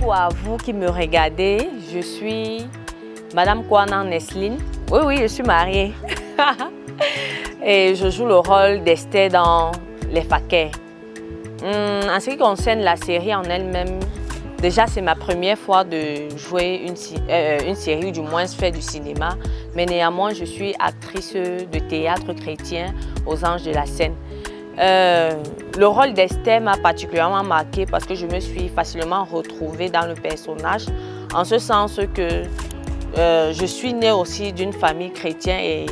À vous qui me regardez, je suis Madame Kwana Nesline. Oui, je suis mariée. Et je joue le rôle d'Esther dans Les Fakers. En ce qui concerne la série en elle-même, déjà c'est ma première fois de jouer une série, ou du moins faire du cinéma. Mais néanmoins, je suis actrice de théâtre chrétien aux Anges de la Seine. Le rôle d'Esther m'a particulièrement marqué parce que je me suis facilement retrouvée dans le personnage, en ce sens que je suis née aussi d'une famille chrétienne et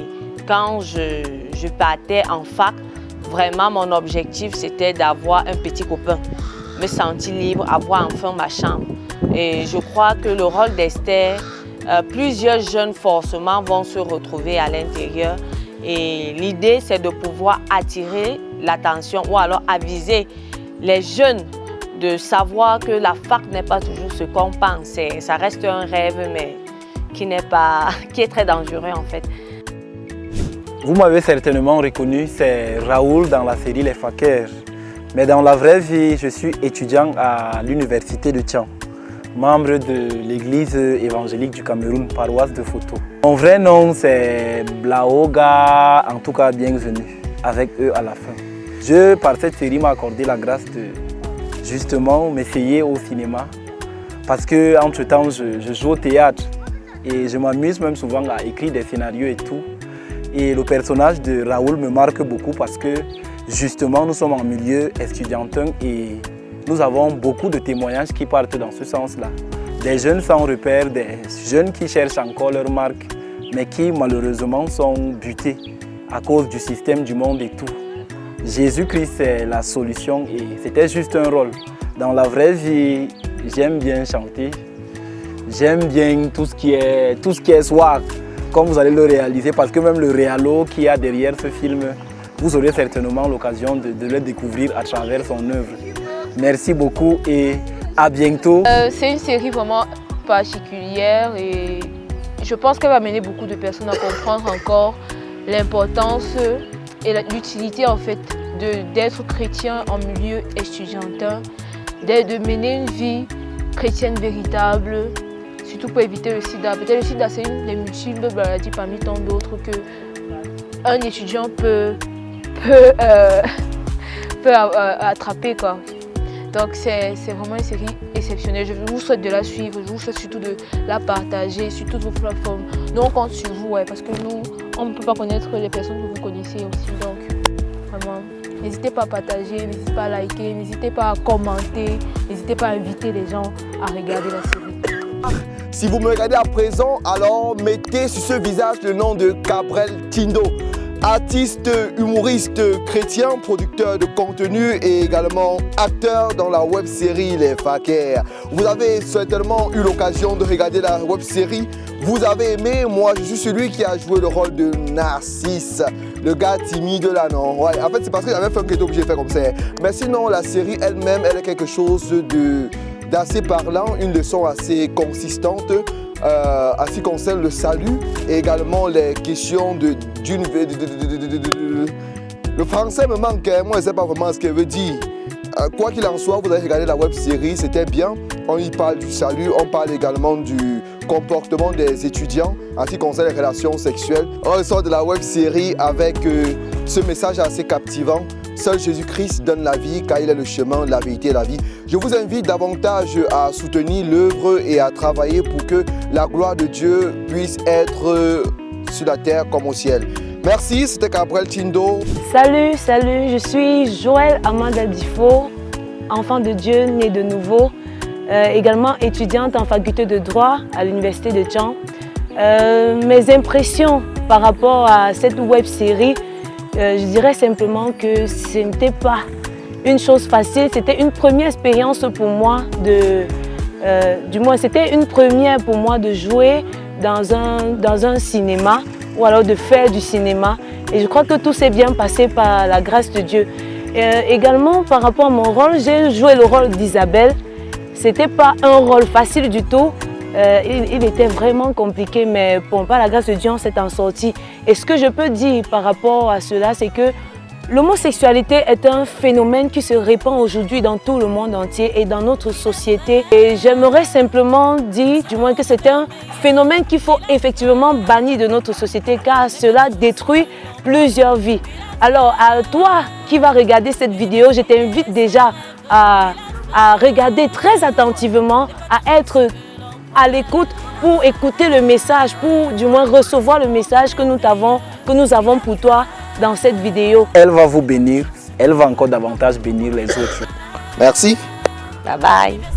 quand je partais en fac, vraiment mon objectif c'était d'avoir un petit copain, me sentir libre, avoir enfin ma chambre. Et je crois que le rôle d'Esther, plusieurs jeunes forcément vont se retrouver à l'intérieur. Et l'idée, c'est de pouvoir attirer l'attention ou alors aviser les jeunes de savoir que la fac n'est pas toujours ce qu'on pense. Ça reste un rêve, mais qui est très dangereux en fait. Vous m'avez certainement reconnu, c'est Raoul dans la série Les Fakers. Mais dans la vraie vie, je suis étudiant à l'université de Tian, membre de l'église évangélique du Cameroun, paroisse de Photo. Mon vrai nom c'est Blaoga, en tout cas bienvenue, avec eux à la fin. Dieu par cette série m'a accordé la grâce de justement m'essayer au cinéma parce que entre temps je joue au théâtre et je m'amuse même souvent à écrire des scénarios et tout. Et le personnage de Raoul me marque beaucoup parce que justement nous sommes en milieu estudiantin et nous avons beaucoup de témoignages qui partent dans ce sens-là. Des jeunes sans repère, des jeunes qui cherchent encore leur marque, mais qui malheureusement sont butés à cause du système du monde et tout. Jésus-Christ c'est la solution et c'était juste un rôle. Dans la vraie vie, j'aime bien chanter, j'aime bien tout ce qui est swag, comme vous allez le réaliser, parce que même le réalo qu'il y a derrière ce film, vous aurez certainement l'occasion de le découvrir à travers son œuvre. Merci beaucoup et à bientôt. C'est une série vraiment particulière et je pense qu'elle va amener beaucoup de personnes à comprendre encore l'importance et l'utilité en fait d'être chrétien en milieu estudiantin, de mener une vie chrétienne véritable, surtout pour éviter le sida. Peut-être le sida c'est une des multiples maladies parmi tant d'autres qu'un étudiant peut attraper quoi. Donc c'est vraiment une série exceptionnelle. Je vous souhaite de la suivre, je vous souhaite surtout de la partager sur toutes vos plateformes. Nous on compte sur vous parce que nous, on ne peut pas connaître les personnes que vous connaissez aussi. Donc vraiment, n'hésitez pas à partager, n'hésitez pas à liker, n'hésitez pas à commenter, n'hésitez pas à inviter les gens à regarder la série. Si vous me regardez à présent, alors mettez sur ce visage le nom de Gabriel Tindo. Artiste, humoriste, chrétien, producteur de contenu et également acteur dans la web-série Les Fakers. Vous avez certainement eu l'occasion de regarder la web-série. Vous avez aimé, moi je suis celui qui a joué le rôle de Narcisse, le gars timide là, non? Ouais, en fait c'est parce que j'avais fait que j'étais obligé de faire comme ça. Mais sinon la série elle-même, elle est quelque chose d'assez parlant, une leçon assez consistante. En ce qui concerne le salut et également les questions d'une... Le français me manque, moi je ne sais pas vraiment ce qu'elle veut dire. Quoi qu'il en soit, vous avez regardé la web-série, c'était bien. On y parle du salut, on parle également du comportement des étudiants en ce qui concerne les relations sexuelles. On sort de la web-série avec ce message assez captivant. Seul Jésus-Christ donne la vie car il est le chemin, la vérité et la vie. Je vous invite davantage à soutenir l'œuvre et à travailler pour que la gloire de Dieu puisse être sur la terre comme au ciel. Merci, c'était Gabriel Tindo. Salut, je suis Joël Amanda Difo, enfant de Dieu, né de nouveau, également étudiante en faculté de droit à l'université de Tian. Mes impressions par rapport à cette web-série, je dirais simplement que ce n'était pas une chose facile, c'était une première expérience pour moi du moins c'était une première pour moi de jouer dans un cinéma ou alors de faire du cinéma et je crois que tout s'est bien passé par la grâce de Dieu. Également par rapport à mon rôle, j'ai joué le rôle d'Isabelle, c'était pas un rôle facile du tout. Il était vraiment compliqué, mais bon, par la grâce de Dieu, on s'est en sorti. Et ce que je peux dire par rapport à cela, c'est que L'homosexualité est un phénomène qui se répand aujourd'hui dans tout le monde entier et dans notre société. Et j'aimerais simplement dire, du moins, que c'est un phénomène qu'il faut effectivement bannir de notre société car cela détruit plusieurs vies. Alors, à toi qui vas regarder cette vidéo, je t'invite déjà à regarder très attentivement, à être à l'écoute pour écouter le message, pour du moins recevoir le message que nous avons pour toi dans cette vidéo. Elle va vous bénir, elle va encore davantage bénir les autres. Merci. Bye bye.